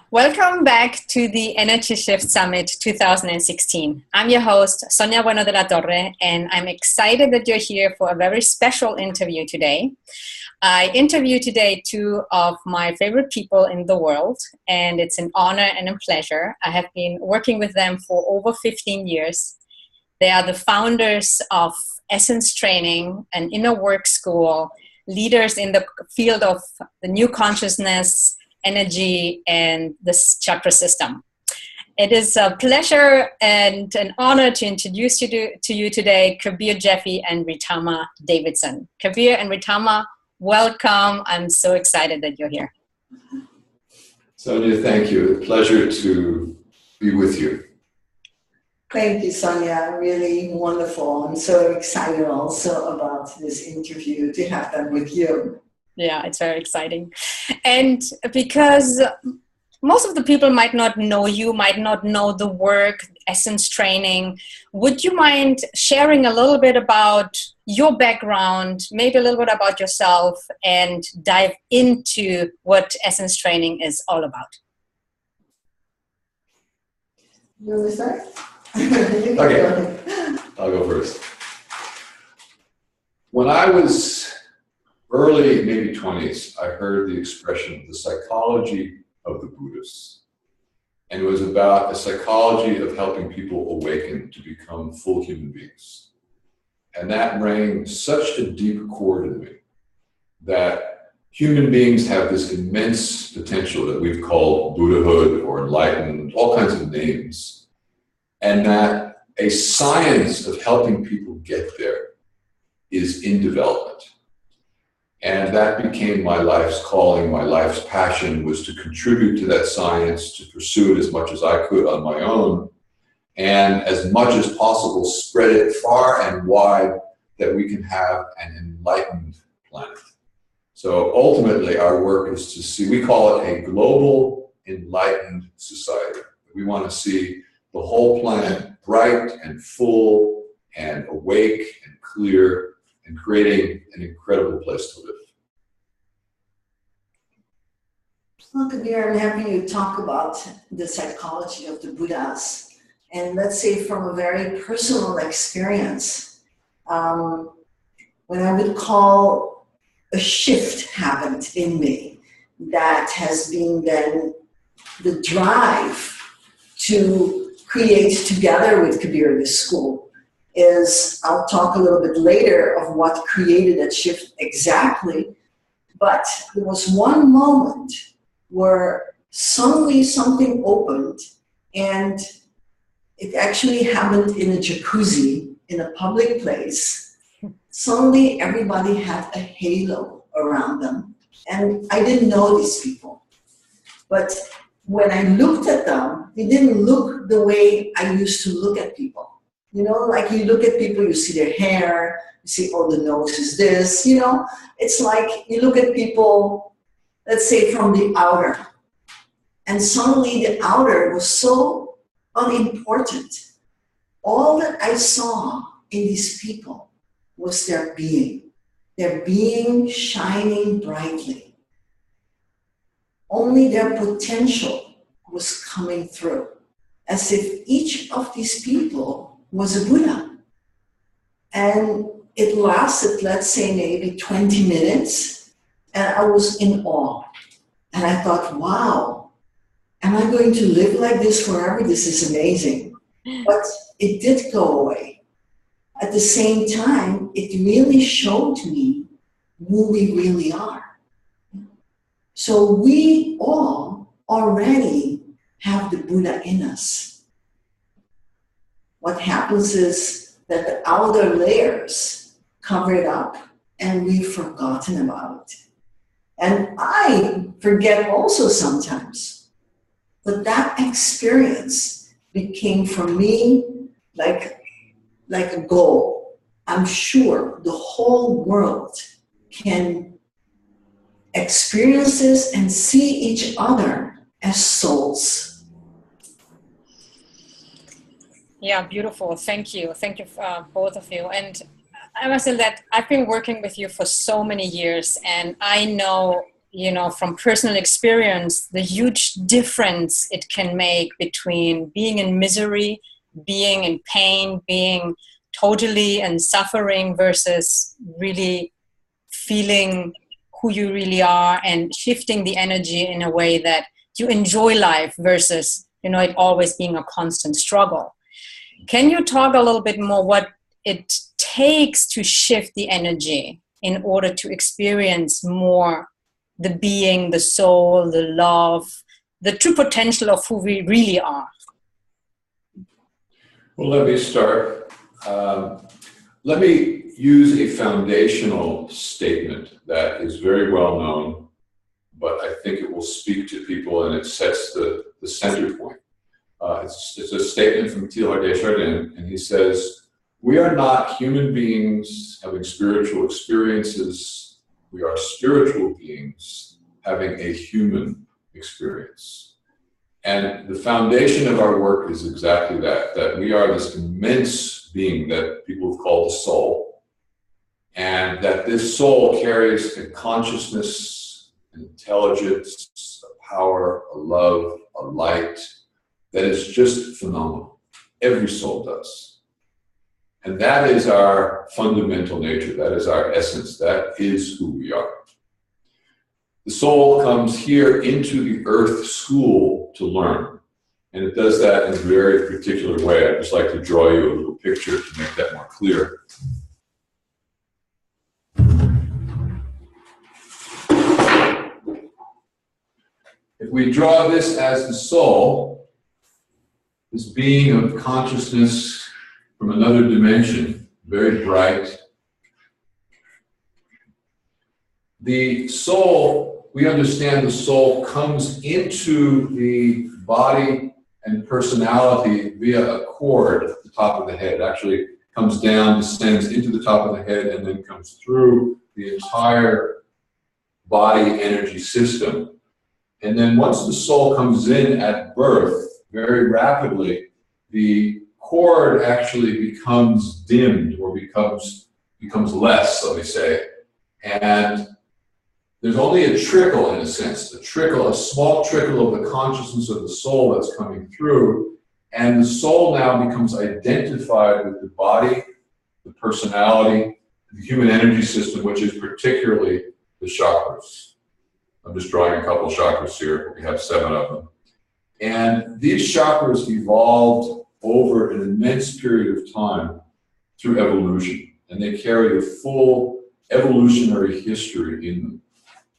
Welcome back to the Energy Shift Summit 2016. I'm your host, Sonia Bueno de la Torre, and I'm excited that you're here for a very special interview today. I interview today two of my favorite people in the world, and it's an honor and a pleasure. I have been working with them for over 15 years. They are the founders of Essence Training, an inner work school, leaders in the field of the new consciousness, energy, and the chakra system. It is a pleasure and an honor to introduce you to you today, KabirJaffe and Ritama Davidson. Kabir and Ritama, welcome. I'm so excited that you're here. Sonia, thank you. A pleasure to be with you. Thank you, Sonia. Really wonderful. I'm so excited also about this interview to have them with you. Yeah, it's very exciting. And because most of the people might not know you, might not know the work, Essence Training, would you mind sharing a little bit about your background, maybe a little bit about yourself, and dive into what Essence Training is all about? You want to start? Okay, I'll go first. When I was early, maybe 20s, I heard the expression, the psychology of the Buddhists. And it was about a psychology of helping people awaken to become full human beings. And that rang such a deep chord in me that human beings have this immense potential that we've called Buddhahood or enlightened, all kinds of names. And that a science of helping people get there is in development. And that became my life's calling, my life's passion, was to contribute to that science, to pursue it as much as I could on my own, and as much as possible spread it far and wide that we can have an enlightened planet. So ultimately our work is to see, we call it a global enlightened society. We want to see the whole planet bright and full and awake and clear, and creating an incredible place to live. Well, Kabir, I'm happy you talk about the psychology of the Buddhas. And let's say from a very personal experience, when I would call a shift happened in me that has been then the drive to create together with Kabir this school. Is I'll talk a little bit later of what created that shift exactly, but there was one moment where suddenly something opened, and it actually happened in a jacuzzi in a public place. Suddenly everybody had a halo around them, and I didn't know these people. But when I looked at them, they didn't look the way I used to look at people. You know, like you look at people, you see their hair, you see, oh, the nose is this, you know. It's like you look at people, let's say from the outer, and suddenly the outer was so unimportant. All that I saw in these people was their being shining brightly. Only their potential was coming through, as if each of these people was a Buddha. And it lasted, let's say, maybe 20 minutes, and I was in awe. And I thought, wow, am I going to live like this forever? This is amazing. But it did go away. At the same time, it really showed me who we really are. So we all already have the Buddha in us. What happens is that the outer layers cover it up and we've forgotten about it. And I forget also sometimes. But that experience became for me like a goal. I'm sure the whole world can experience this and see each other as souls. Yeah, beautiful. Thank you. Thank you, both of you. And I must say that I've been working with you for so many years, and I know you know, from personal experience, the huge difference it can make between being in misery, being in pain, being totally in suffering versus really feeling who you really are and shifting the energy in a way that you enjoy life versus, you know, it always being a constant struggle. Can you talk a little bit more what it takes to shift the energy in order to experience more the being, the soul, the love, the true potential of who we really are? Well, let me start. Let me use a foundational statement that is very well known, but I think it will speak to people and it sets the center point. It's a statement from Teilhard de Chardin, and he says, "We are not human beings having spiritual experiences. We are spiritual beings having a human experience." And the foundation of our work is exactly that we are this immense being that people have called the soul, and that this soul carries a consciousness, an intelligence, a power, a love, a light that is just phenomenal. Every soul does. And that is our fundamental nature. That is our essence. That is who we are. The soul comes here into the earth school to learn. And it does that in a very particular way. I'd just like to draw you a little picture to make that more clear. If we draw this as the soul, this being of consciousness from another dimension, very bright, the soul, we understand the soul comes into the body and personality via a cord at the top of the head. It actually comes down, descends into the top of the head, and then comes through the entire body energy system. And then once the soul comes in at birth, very rapidly, the cord actually becomes dimmed or becomes less, let me say. And there's only a trickle, in a sense, a small trickle of the consciousness of the soul that's coming through. And the soul now becomes identified with the body, the personality, the human energy system, which is particularly the chakras. I'm just drawing a couple chakras here. We have 7 of them. And these chakras evolved over an immense period of time through evolution. And they carry a full evolutionary history in them.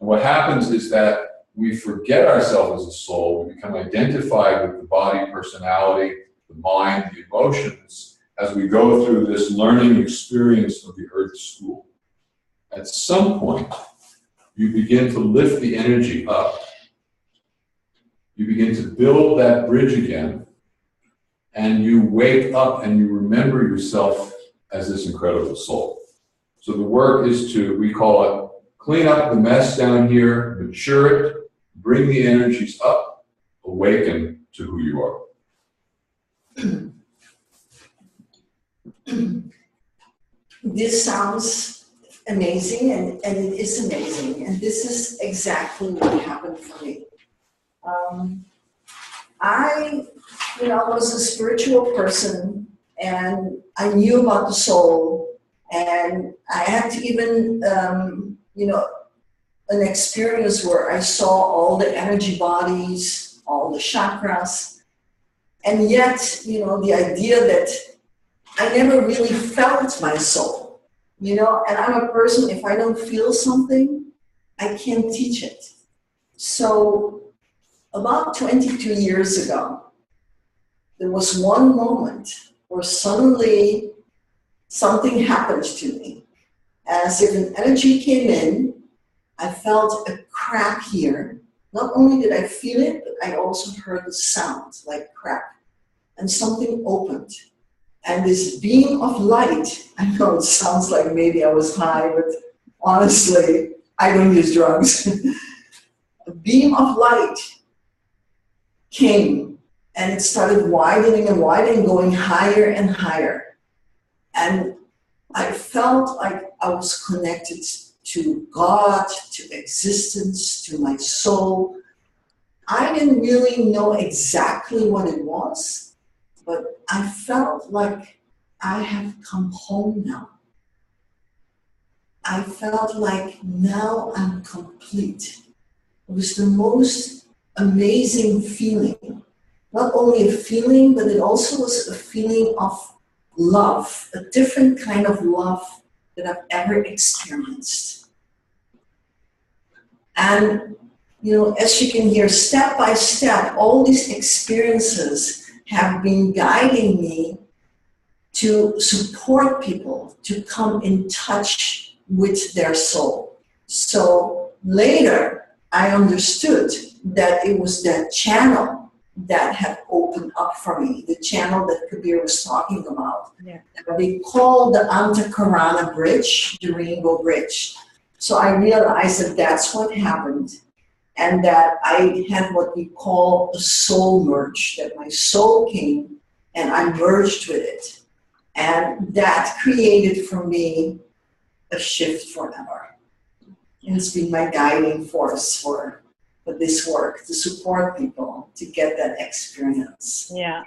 And what happens is that we forget ourselves as a soul. We become identified with the body, personality, the mind, the emotions, as we go through this learning experience of the earth school. At some point, you begin to lift the energy up. You begin to build that bridge again, and you wake up and you remember yourself as this incredible soul. So the work is to, we call it, clean up the mess down here, mature it, bring the energies up, awaken to who you are. This sounds amazing, and it is amazing. And this is exactly what happened for me. I was a spiritual person, and I knew about the soul, and I had to even, an experience where I saw all the energy bodies, all the chakras, and yet, the idea that I never really felt my soul, and I'm a person, if I don't feel something, I can't teach it. So about 22 years ago, there was one moment where suddenly something happened to me. As if an energy came in, I felt a crack here. Not only did I feel it, but I also heard the sound like crack. And something opened. And this beam of light, I know it sounds like maybe I was high, but honestly, I don't use drugs. A beam of light came, and it started widening and widening, going higher and higher. And I felt like I was connected to God, to existence, to my soul. I didn't really know exactly what it was, but I felt like I have come home now. I felt like now I'm complete. It was the most amazing feeling. Not only a feeling, but it also was a feeling of love, a different kind of love that I've ever experienced. And, you know, as you can hear, step by step, all these experiences have been guiding me to support people, to come in touch with their soul. So later, I understood that it was that channel that had opened up for me, the channel that Kabir was talking about. Yeah. They call the Antakarana Bridge, the Rainbow Bridge. So I realized that that's what happened, and that I had what we call a soul merge, that my soul came and I merged with it. And that created for me a shift forever. And it's been my guiding force for this work, to support people to get that experience. Yeah.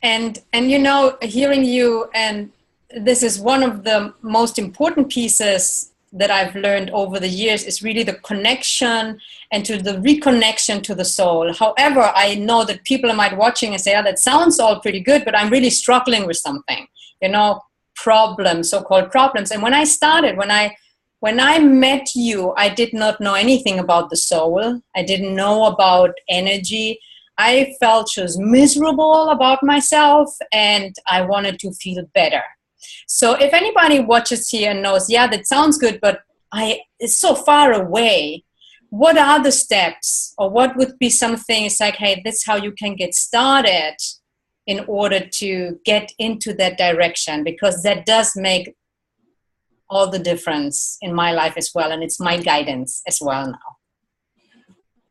And you know, hearing you, and this is one of the most important pieces that I've learned over the years, is really the connection and to the reconnection to the soul. However, I know that people might be watching and say, oh, that sounds all pretty good, but I'm really struggling with something, you know, problems, so-called problems. And when I started, when I met you, I did not know anything about the soul. I didn't know about energy. I felt just miserable about myself, and I wanted to feel better. So if anybody watches here and knows, yeah, that sounds good, but it's so far away, what are the steps, or what would be some things like, hey, this is how you can get started in order to get into that direction? Because that does make all the difference in my life as well, and it's my guidance as well now.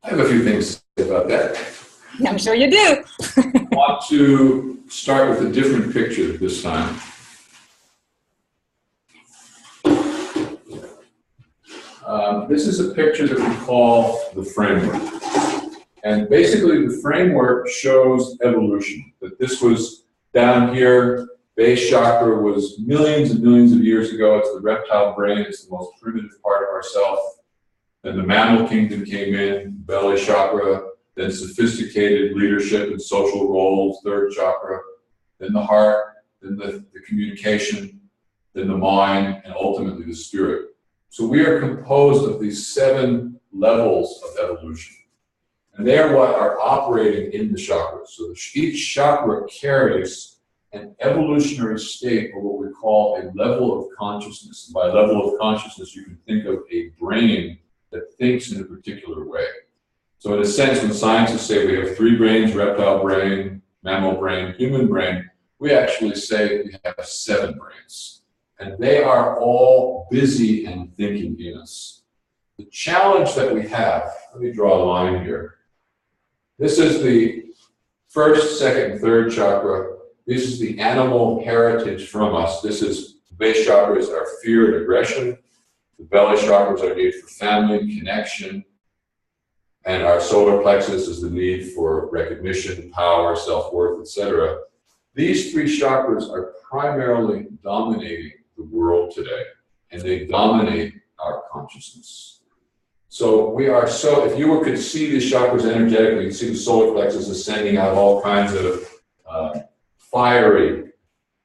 I have a few things to say about that. I'm sure you do. I want to start with a different picture this time. This is a picture that we call the framework. And basically the framework shows evolution, that this was down here. Base chakra was millions and millions of years ago. It's the reptile brain. It's the most primitive part of ourself. Then the mammal kingdom came in, belly chakra, then sophisticated leadership and social roles, third chakra, then the heart, then the communication, then the mind, and ultimately the spirit. So we are composed of these 7 levels of evolution. And they are what are operating in the chakras. So each chakra carries an evolutionary state, or what we call a level of consciousness. And by level of consciousness, you can think of a brain that thinks in a particular way. So in a sense, when scientists say we have 3 brains, reptile brain, mammal brain, human brain, we actually say we have 7 brains. And they are all busy and thinking in us. The challenge that we have, let me draw a line here. This is the first, second, and third chakra. This is the animal heritage from us. This is, the base chakra is our fear and aggression. The belly chakra is our need for family, connection. And our solar plexus is the need for recognition, power, self-worth, etc. These 3 chakras are primarily dominating the world today, and they dominate our consciousness. So we are if you could see these chakras energetically, you can see the solar plexus is sending out all kinds of fiery,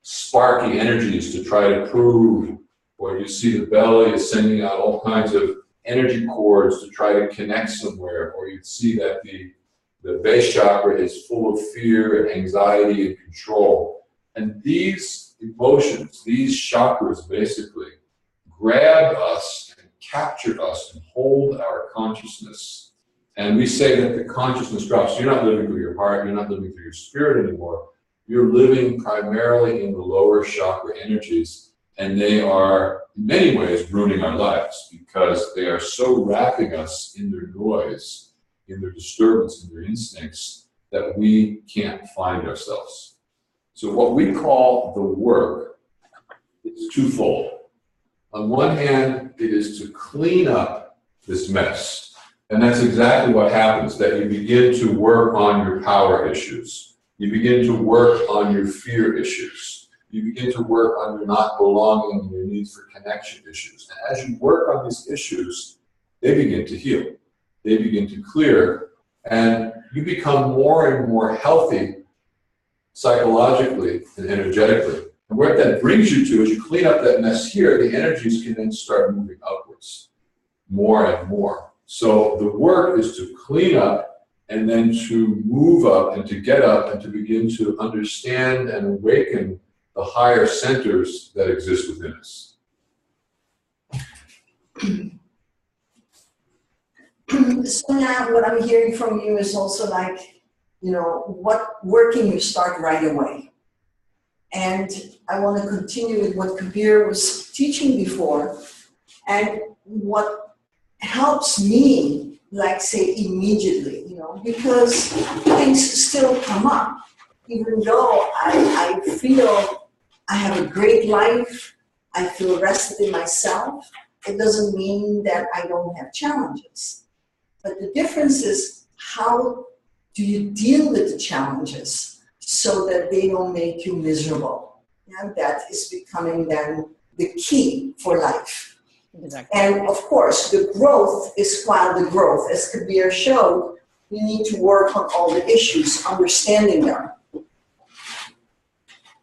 sparky energies to try to prove, or you see the belly is sending out all kinds of energy cords to try to connect somewhere, or you'd see that the base chakra is full of fear and anxiety and control. And these emotions, these chakras basically grab us and capture us and hold our consciousness. And we say that the consciousness drops. You're not living through your heart, you're not living through your spirit anymore. You're living primarily in the lower chakra energies, and they are in many ways ruining our lives because they are so wrapping us in their noise, in their disturbance, in their instincts, that we can't find ourselves. So what we call the work is twofold. On one hand, it is to clean up this mess. And that's exactly what happens, that you begin to work on your power issues. You begin to work on your fear issues. You begin to work on your not belonging and your need for connection issues. And as you work on these issues, they begin to heal. They begin to clear, and you become more and more healthy psychologically and energetically. And where that brings you to is you clean up that mess here, the energies can then start moving upwards more and more. So the work is to clean up and then to move up and to get up and to begin to understand and awaken the higher centers that exist within us. So now what I'm hearing from you is also like, you know, what work can you start right away? And I want to continue with what Kabir was teaching before. And what helps me, like say immediately, you know, because things still come up. Even though I feel I have a great life, I feel rested in myself, it doesn't mean that I don't have challenges. But the difference is, how do you deal with the challenges so that they don't make you miserable? And that is becoming then the key for life. Exactly. And of course, the growth is while the growth. As Kabir showed, you need to work on all the issues, understanding them.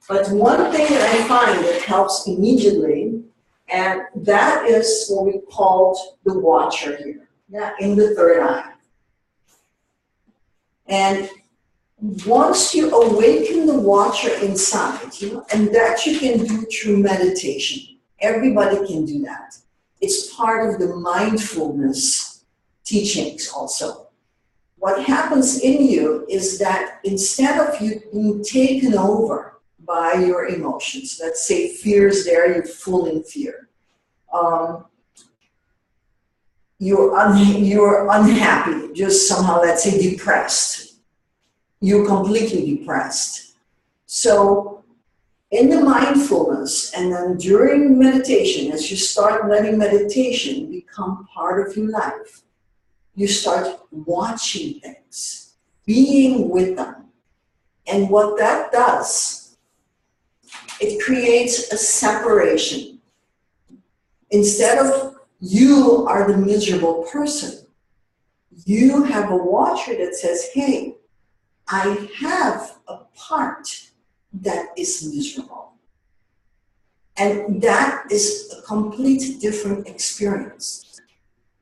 But one thing that I find that helps immediately, and that is what we called the watcher here, yeah, in the third eye. And once you awaken the watcher inside, you know, and that you can do through meditation. Everybody can do that. It's part of the mindfulness teachings also. What happens in you is that instead of you being taken over by your emotions, let's say fear is there, you're full in fear. You're unhappy, just somehow, let's say depressed. You're completely depressed. So in the mindfulness and then during meditation, as you start letting meditation become part of your life, you start watching things, being with them. And what that does, it creates a separation. Instead of you are the miserable person, you have a watcher that says, hey, I have a part that is miserable. And that is a complete different experience,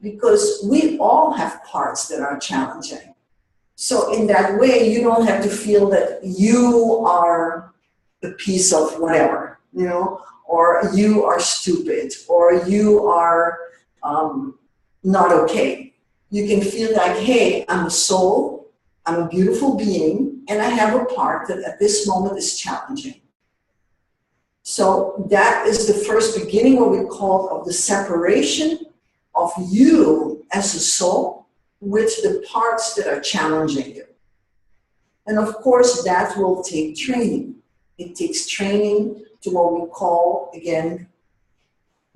because we all have parts that are challenging. So in that way, you don't have to feel that you are a piece of whatever, you know, or you are stupid, or you are not okay. You can feel like, hey, I'm a soul, I'm a beautiful being, and I have a part that at this moment is challenging. So that is the first beginning, what we call of the separation of you as a soul with the parts that are challenging you. And of course, that will take training. It takes training to what we call, again,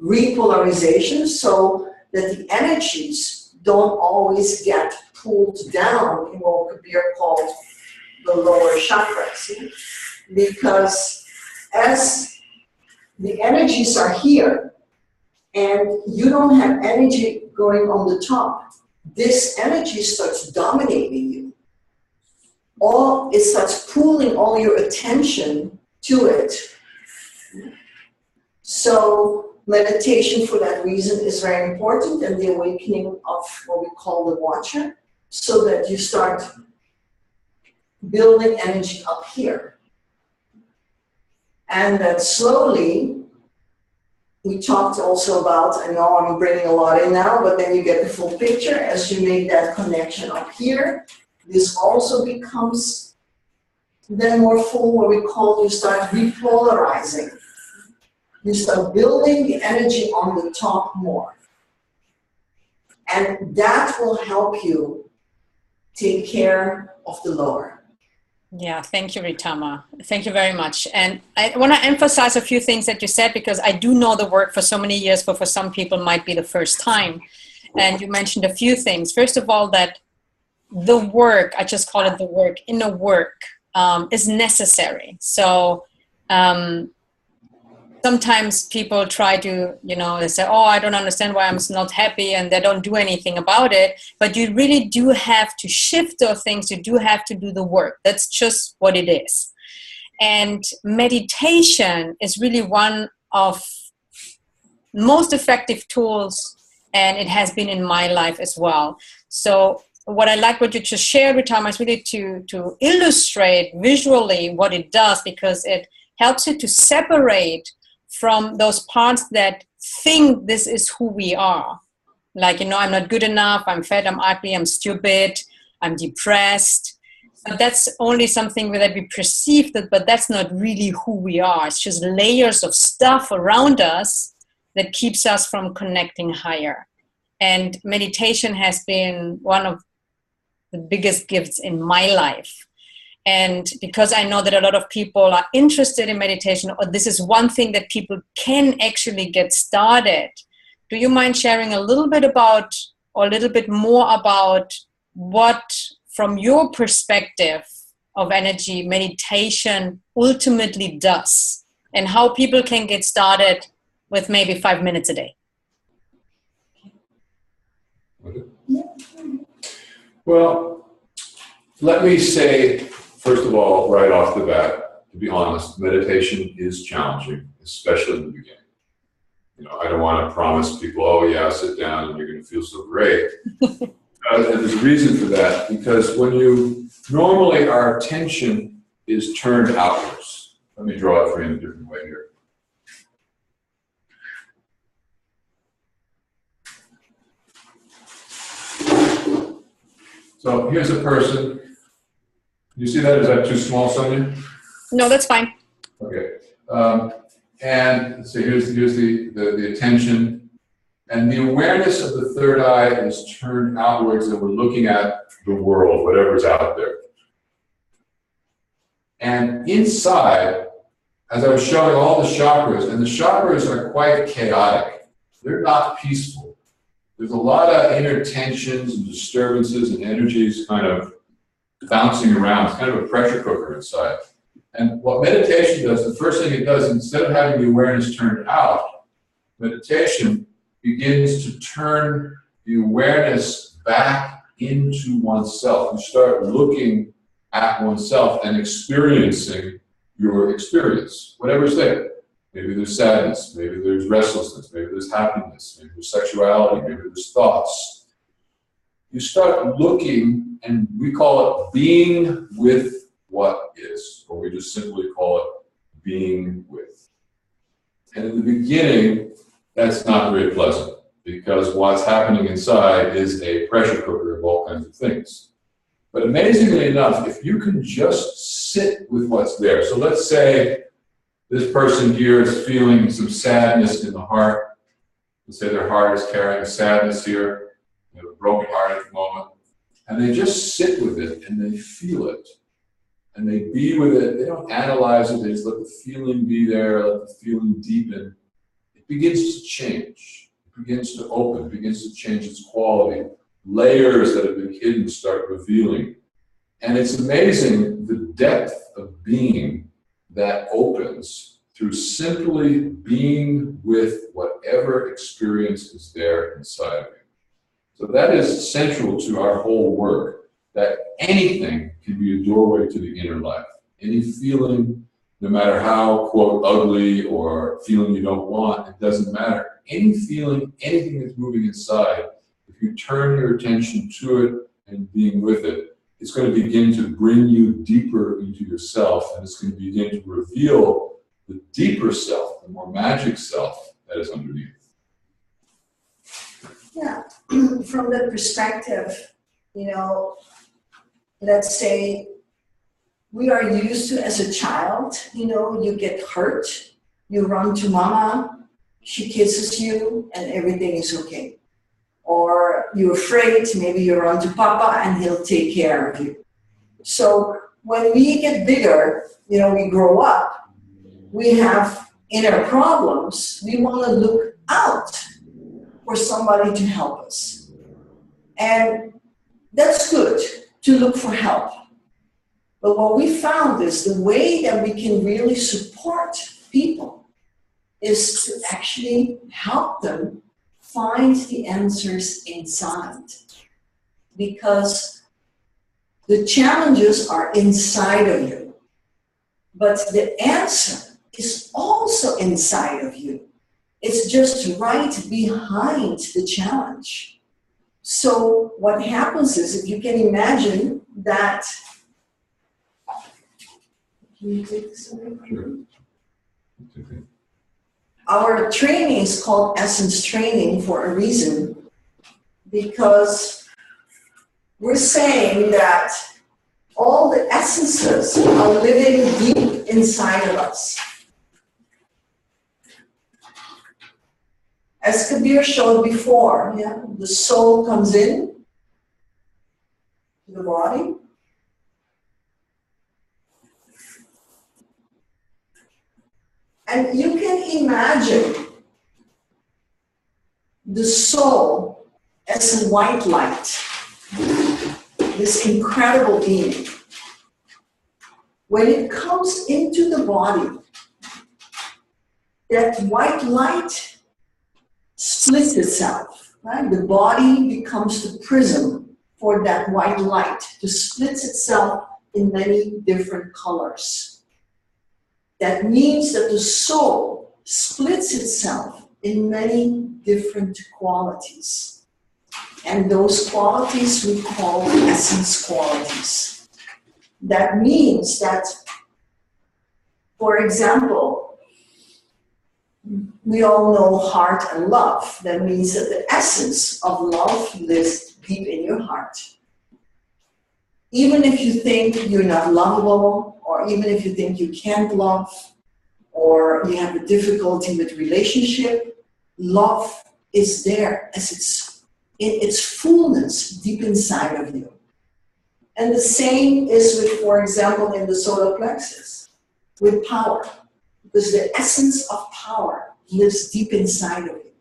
repolarization, so that the energies don't always get pulled down in what Kabir called the lower chakras. Because as the energies are here and you don't have energy going on the top, this energy starts dominating you. It starts pulling all your attention to it. So meditation for that reason is very important, and the awakening of what we call the watcher, so that you start building energy up here. And then slowly, we talked also about, I know I'm bringing a lot in now, but then you get the full picture as you make that connection up here. This also becomes then more full, what we call, you start repolarizing. You start building the energy on the top more. And that will help you take care of the lower. Yeah, thank you, Ritama. Thank you very much. And I want to emphasize a few things that you said, because I do know the work for so many years, but for some people it might be the first time. And you mentioned a few things. First of all, that the work, I just call it the work, inner work, is necessary. So sometimes people try to, they say, oh, I don't understand why I'm not happy, and they don't do anything about it. But you really do have to shift those things. You do have to do the work. That's just what it is. And meditation is really one of most effective tools, and it has been in my life as well. So what I like what you just shared with Tom is really to illustrate visually what it does, because it helps you to separate from those parts that think this is who we are. Like, I'm not good enough, I'm fat, I'm ugly, I'm stupid, I'm depressed. But that's only something that we perceive, but that's not really who we are. It's just layers of stuff around us that keeps us from connecting higher. And meditation has been one of the biggest gifts in my life. And because I know that a lot of people are interested in meditation, or this is one thing that people can actually get started, do you mind sharing a little bit about, or a little bit more about, what, from your perspective of energy, meditation ultimately does, and how people can get started with maybe 5 minutes a day? Well, let me say, first of all, right off the bat, to be honest, meditation is challenging, especially in the beginning. I don't want to promise people, oh yeah, sit down and you're going to feel so great. And there's a reason for that, because when normally our attention is turned outwards. Let me draw it for you in a different way here. So here's a person. You see that? Is that too small, Sonia? No, that's fine. Okay. And so here's the attention. And the awareness of the third eye is turned outwards, and we're looking at the world, whatever's out there. And inside, as I was showing all the chakras, and the chakras are quite chaotic. They're not peaceful. There's a lot of inner tensions and disturbances and energies kind of bouncing around. It's kind of a pressure cooker inside. And what meditation does, the first thing it does, instead of having the awareness turned out, meditation begins to turn the awareness back into oneself. You start looking at oneself and experiencing your experience, whatever's there. Maybe there's sadness, maybe there's restlessness, maybe there's happiness, maybe there's sexuality, maybe there's thoughts. You start looking, and we call it being with what is, or we just simply call it being with. And in the beginning, that's not very pleasant, because what's happening inside is a pressure cooker of all kinds of things. But amazingly enough, if you can just sit with what's there. So let's say this person here is feeling some sadness in the heart. Let's say their heart is carrying sadness here. They have a broken heart at the moment. And they just sit with it and they feel it. And they be with it. They don't analyze it. They just let the feeling be there, let the feeling deepen. It begins to change. It begins to open. It begins to change its quality. Layers that have been hidden start revealing. And it's amazing the depth of being that opens through simply being with whatever experience is there inside of you. So that is central to our whole work, that anything can be a doorway to the inner life. Any feeling, no matter how, quote, ugly or feeling you don't want, it doesn't matter. Any feeling, anything that's moving inside, if you turn your attention to it and being with it, it's going to begin to bring you deeper into yourself, and it's going to begin to reveal the deeper self, the more magic self that is underneath. Yeah, from that perspective, let's say we are used to, as a child, you get hurt, you run to mama, she kisses you, and everything is okay. Or you're afraid, maybe you run to papa and he'll take care of you. So when we get bigger, we grow up, we have inner problems, we want to look out for somebody to help us. And that's good, to look for help. But what we found is the way that we can really support people is to actually help them find the answers inside. Because the challenges are inside of you, but the answer is also inside of you. It's just right behind the challenge. So what happens is, if you can imagine that, can you take this away? Sure. Our training is called Essence Training for a reason, because we're saying that all the essences are living deep inside of us. As Kabir showed before, the soul comes in to the body. And you can imagine the soul as a white light, this incredible being. When it comes into the body, that white light splits itself, right? The body becomes the prism for that white light to split itself in many different colors. That means that the soul splits itself in many different qualities. And those qualities we call essence qualities. That means that, for example, we all know heart and love. That means that the essence of love lives deep in your heart. Even if you think you're not lovable, or even if you think you can't love, or you have a difficulty with relationship, love is there as it's in its fullness deep inside of you. And the same is with, for example, in the solar plexus, with power. Because the essence of power lives deep inside of you.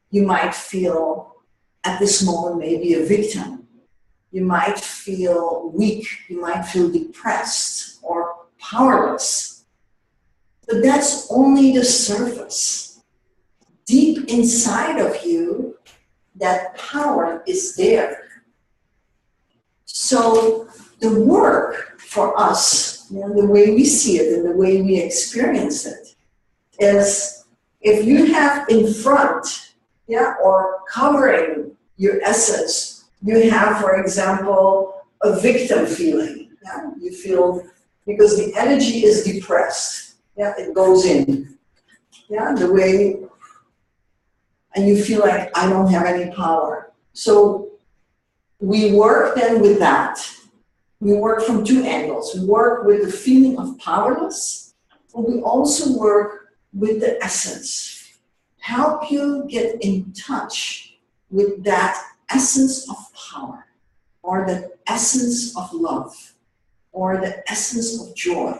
You might feel at this moment maybe a victim. You might feel weak. You might feel depressed or powerless. But that's only the surface. Deep inside of you, that power is there. So the work for us, the way we see it and the way we experience it, is if you have in front, or covering your essence, you have, for example, a victim feeling. You feel, because the energy is depressed. It goes in. The way, and you feel like, I don't have any power. So we work then with that. We work from two angles. We work with the feeling of powerless, but we also work with the essence. Help you get in touch with that essence of power, or the essence of love, or the essence of joy.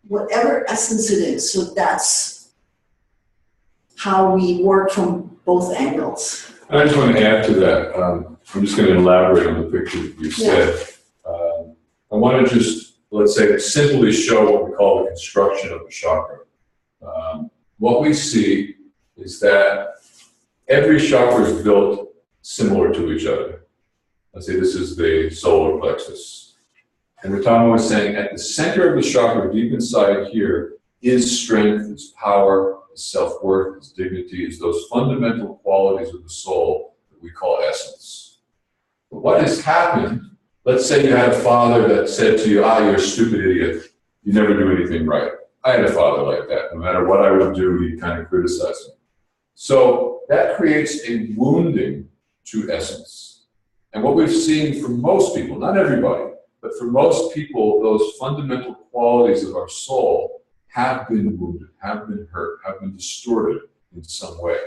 Whatever essence it is. So that's how we work from both angles. I just want to add to that. I'm just going to elaborate on the picture that you said. I want to just, let's say, simply show what we call the construction of a chakra. What we see is that every chakra is built similar to each other. Let's say this is the solar plexus. And Ritama was saying at the center of the chakra, deep inside here, is strength, is power, is self-worth, is dignity, is those fundamental qualities of the soul that we call essence. But what has happened, let's say you had a father that said to you, you're a stupid idiot, you never do anything right. I had a father like that. No matter what I would do, he'd kind of criticize me. So that creates a wounding to essence. And what we've seen from most people, not everybody, but for most people, those fundamental qualities of our soul have been wounded, have been hurt, have been distorted in some way.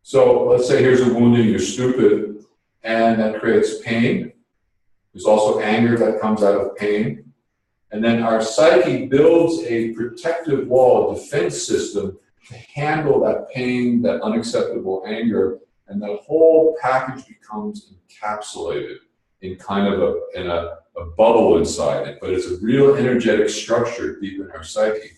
So let's say here's a wounding, you're stupid, and that creates pain. There's also anger that comes out of pain. And then our psyche builds a protective wall, a defense system to handle that pain, that unacceptable anger, and that whole package becomes encapsulated in kind of a bubble inside it. But it's a real energetic structure deep in our psyche.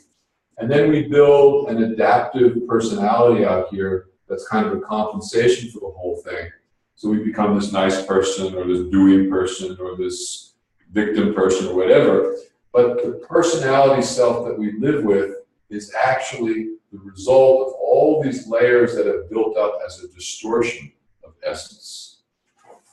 And then we build an adaptive personality out here that's kind of a compensation for the whole thing. So we become this nice person or this doing person or this victim person or whatever. But the personality self that we live with is actually the result of all these layers that have built up as a distortion of essence.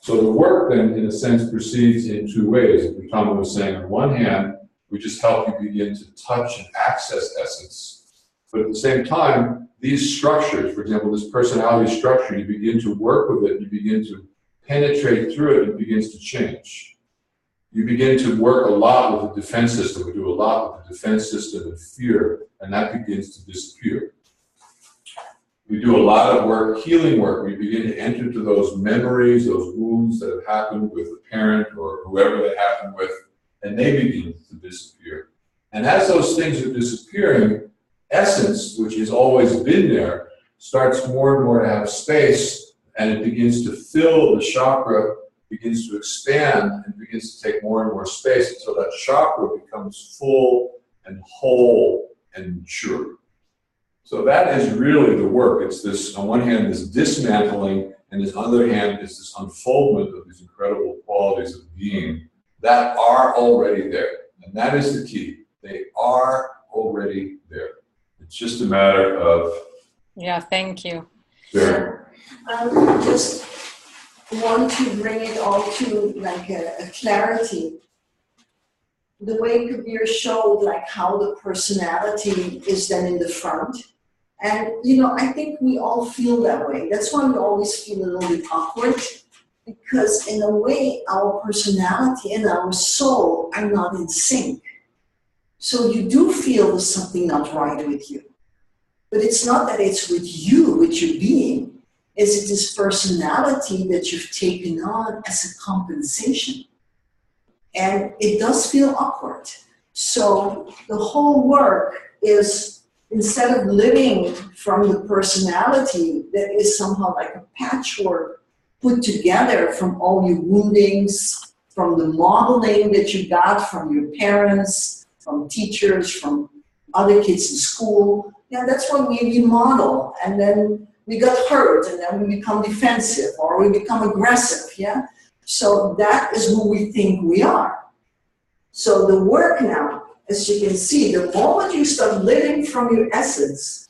So the work then, in a sense, proceeds in two ways. As Ritama was saying, on one hand, we just help you begin to touch and access essence. But at the same time, these structures, for example, this personality structure, you begin to work with it, you begin to penetrate through it, it begins to change. You begin to work a lot with the defense system. We do a lot with the defense system and fear, and that begins to disappear. We do a lot of work, healing work. We begin to enter into those memories, those wounds that have happened with a parent or whoever they happened with, and they begin to disappear. And as those things are disappearing, essence, which has always been there, starts more and more to have space, and it begins to fill the chakra, begins to expand, and begins to take more and more space until that chakra becomes full and whole and mature. So that is really the work. It's this, on one hand, this dismantling, and on the other hand, is this unfoldment of these incredible qualities of being that are already there. And that is the key. They are already there. It's just a matter of... Yeah, thank you. Sure. Just want to bring it all to like a clarity. The way Kabir showed like how the personality is then in the front. And, you know, I think we all feel that way. That's why we always feel a little bit awkward, because in a way, our personality and our soul are not in sync. So you do feel there's something not right with you. But it's not that it's with you, with your being. It's this personality that you've taken on as a compensation. And it does feel awkward. So the whole work is, instead of living from the personality that is somehow like a patchwork put together from all your woundings, from the modeling that you got from your parents, from teachers, from other kids in school. Yeah, that's what we model. And then we got hurt, and then we become defensive, or we become aggressive, yeah? So that is who we think we are. So the work now, as you can see, the moment you start living from your essence,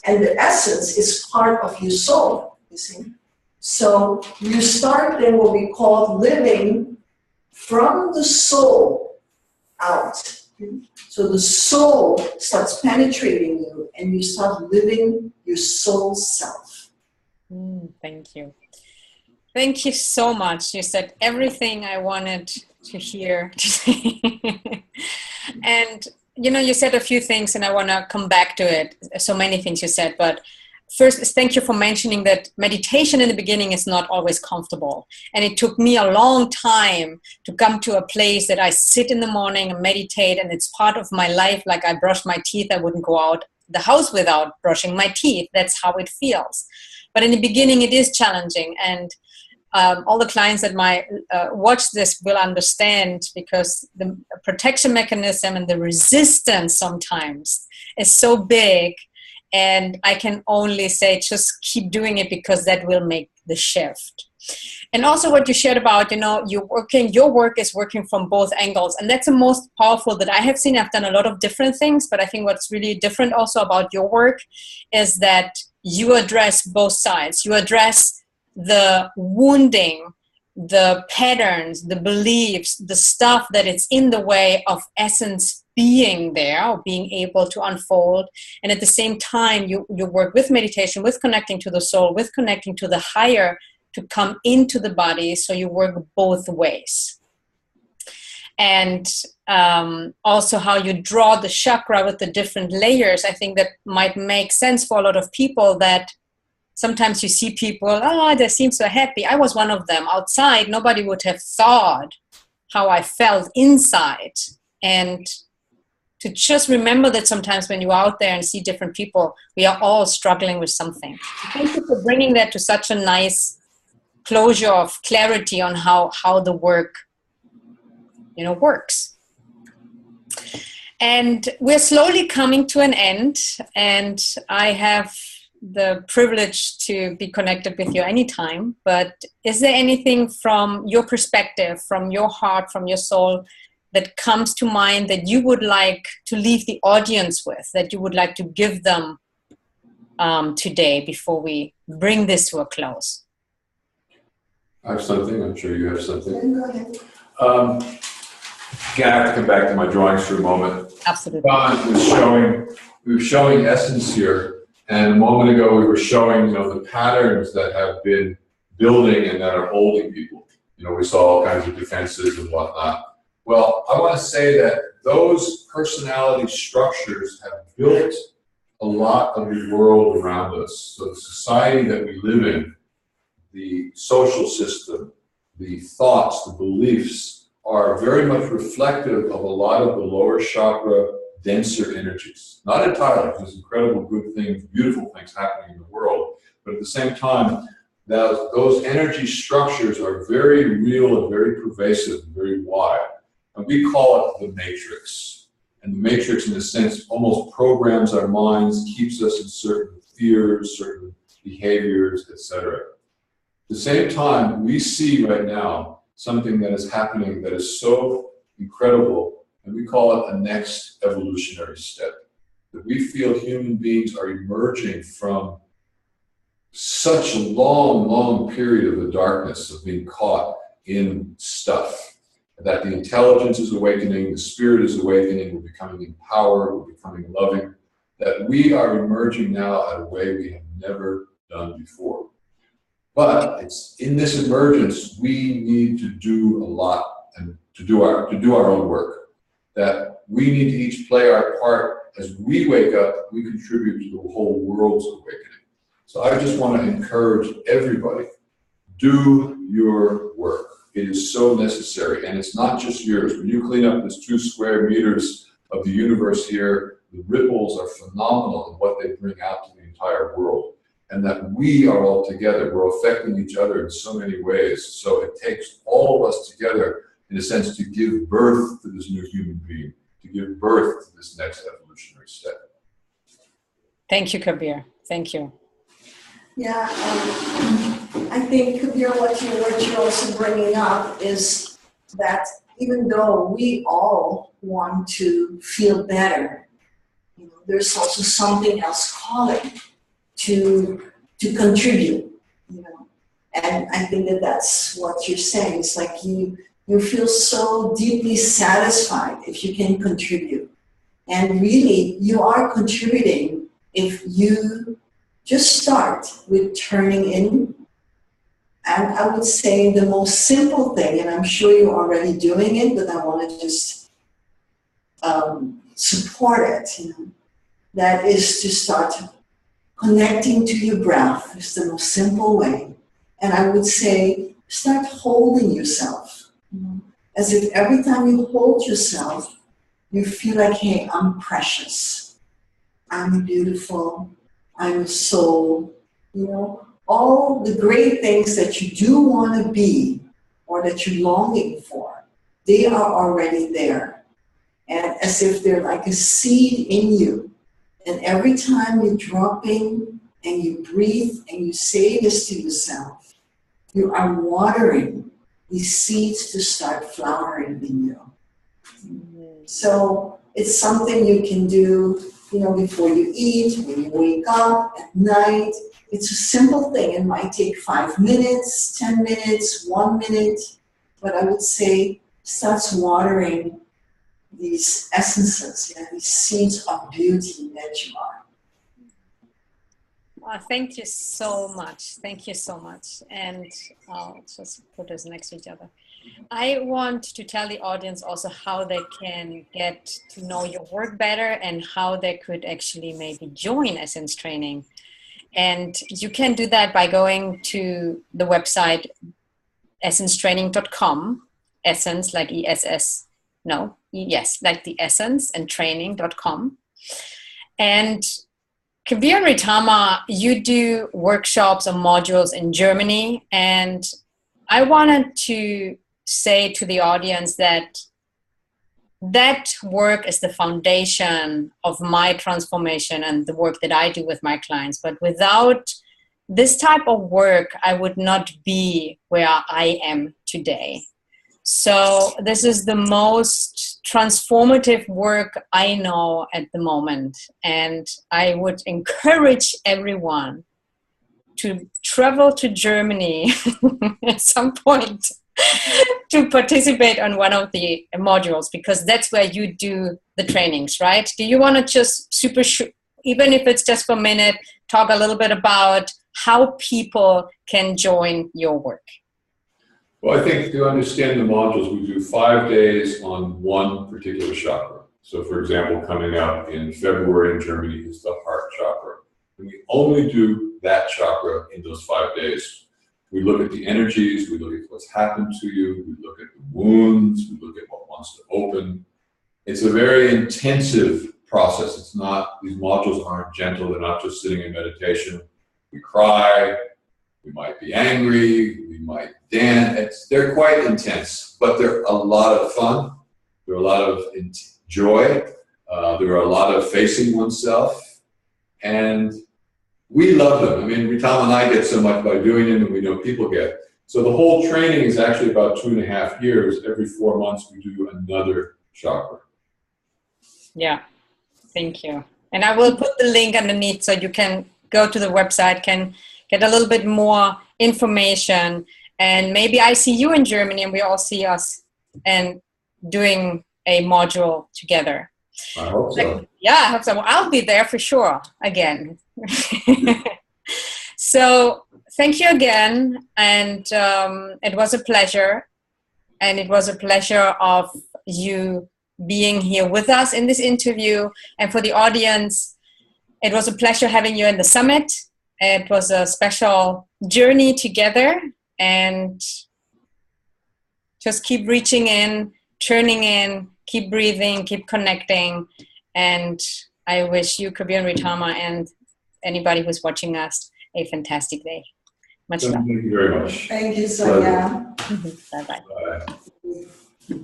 and the essence is part of your soul, you see? So you start then what we call living from the soul out. So the soul starts penetrating you, and you start living your soul self. Thank you. Thank you so much. You said everything I wanted to hear today. And, you know, you said a few things, and I want to come back to it. So many things you said, but first, thank you for mentioning that meditation in the beginning is not always comfortable. And it took me a long time to come to a place that I sit in the morning and meditate, and it's part of my life. Like I brush my teeth, I wouldn't go out the house without brushing my teeth. That's how it feels. But in the beginning, it is challenging. And all the clients that might watch this will understand, because the protection mechanism and the resistance sometimes is so big. And I can only say, just keep doing it, because that will make the shift. And also what you shared about, you know, your work is working from both angles. And that's the most powerful that I have seen. I've done a lot of different things, but I think what's really different also about your work is that you address both sides. You address the wounding, the patterns, the beliefs, the stuff that is in the way of essence being there, or being able to unfold. And at the same time, you work with meditation, with connecting to the soul, with connecting to the higher, to come into the body. So you work both ways. And also how you draw the chakra with the different layers. I think that might make sense for a lot of people, that sometimes you see people, they seem so happy. I was one of them. Outside, nobody would have thought how I felt inside, and to just remember that sometimes when you're out there and see different people, we are all struggling with something. Thank you for bringing that to such a nice closure of clarity on how the work, works. And we're slowly coming to an end, and I have the privilege to be connected with you anytime. But is there anything from your perspective, from your heart, from your soul, that comes to mind that you would like to leave the audience with, that you would like to give them today before we bring this to a close? I have something. I'm sure you have something. Go ahead. Again, I have to come back to my drawings for a moment. Absolutely. Don we were showing essence here, and a moment ago we were showing, the patterns that have been building and that are holding people. We saw all kinds of defenses and whatnot. Well, I want to say that those personality structures have built a lot of the world around us. So the society that we live in, the social system, the thoughts, the beliefs are very much reflective of a lot of the lower chakra, denser energies. Not entirely, there's incredible good things, beautiful things happening in the world, but at the same time, those energy structures are very real and very pervasive and very wide. And we call it the matrix. And the matrix, in a sense, almost programs our minds, keeps us in certain fears, certain behaviors, etc. At the same time, we see right now something that is happening that is so incredible, and we call it a next evolutionary step. That we feel human beings are emerging from such a long, long period of the darkness of being caught in stuff. That the intelligence is awakening, the spirit is awakening, we're becoming empowered, we're becoming loving, that we are emerging now at a way we have never done before. But it's in this emergence, we need to do a lot and to do our own work. That we need to each play our part. As we wake up, we contribute to the whole world's awakening. So I just want to encourage everybody, do your work. It is so necessary, and it's not just yours. When you clean up this 2 square meters of the universe here, the ripples are phenomenal in what they bring out to the entire world. And that we are all together. We're affecting each other in so many ways. So it takes all of us together, in a sense, to give birth to this new human being, to give birth to this next evolutionary step. Thank you, Kabir. Thank you. Yeah, I think, Kabir, what you're also bringing up is that even though we all want to feel better, there's also something else calling to contribute, And I think that's what you're saying. It's like you feel so deeply satisfied if you can contribute. And really, you are contributing if you just start with turning in. And I would say the most simple thing, and I'm sure you're already doing it, but I want to just support it, that is to start connecting to your breath. It's the most simple way. And I would say, start holding yourself. As if every time you hold yourself, you feel like, hey, I'm precious. I'm beautiful. I'm a soul. All the great things that you do want to be or that you're longing for, they are already there. And as if they're like a seed in you. And every time you're dropping and you breathe and you say this to yourself, you are watering these seeds to start flowering in you. So it's something you can do, before you eat, when you wake up, at night. It's a simple thing. It might take 5 minutes, 10 minutes, 1 minute, but I would say starts watering these essences, these seeds of beauty that you are. Well, thank you so much. Thank you so much. And I'll just put this next to each other. I want to tell the audience also how they can get to know your work better and how they could actually maybe join Essence Training. And you can do that by going to the website essencetraining.com essence, like ESS, no, yes, like the essence and training.com. And Kabir and Ritama, you do workshops or modules in Germany. And I wanted to say to the audience that that work is the foundation of my transformation and the work that I do with my clients. But without this type of work, I would not be where I am today. So this is the most transformative work I know at the moment. And I would encourage everyone to travel to Germany at some point to participate on one of the modules, because that's where you do the trainings, right? Do you want to just even if it's just for a minute, talk a little bit about how people can join your work? Well, I think to understand the modules, we do 5 days on one particular chakra. So for example, coming up in February in Germany is the heart chakra. And we only do that chakra in those 5 days. We look at the energies, we look at what's happened to you, we look at the wounds, we look at what wants to open. It's a very intensive process. It's not, these modules aren't gentle, they're not just sitting in meditation. We cry, we might be angry, we might dance. They're quite intense, but they're a lot of fun. There are a lot of joy. There are a lot of facing oneself. And we love them. I mean, Ritama and I get so much by doing them, and we know people get. So the whole training is actually about 2.5 years. Every 4 months, we do another chakra. Yeah, thank you. And I will put the link underneath so you can go to the website, can get a little bit more information. And maybe I see you in Germany and we all see us and doing a module together. I hope so. Yeah, I hope so. I'll be there for sure again. So thank you again. And it was a pleasure. And it was a pleasure of you being here with us in this interview. And for the audience, it was a pleasure having you in the summit. It was a special journey together. And just keep reaching in, turning in, keep breathing, keep connecting. And I wish you, Kabir and Ritama, and anybody who's watching us a fantastic day. Much love. Thank you very much. Thank you, Sonia. Bye-bye. Bye.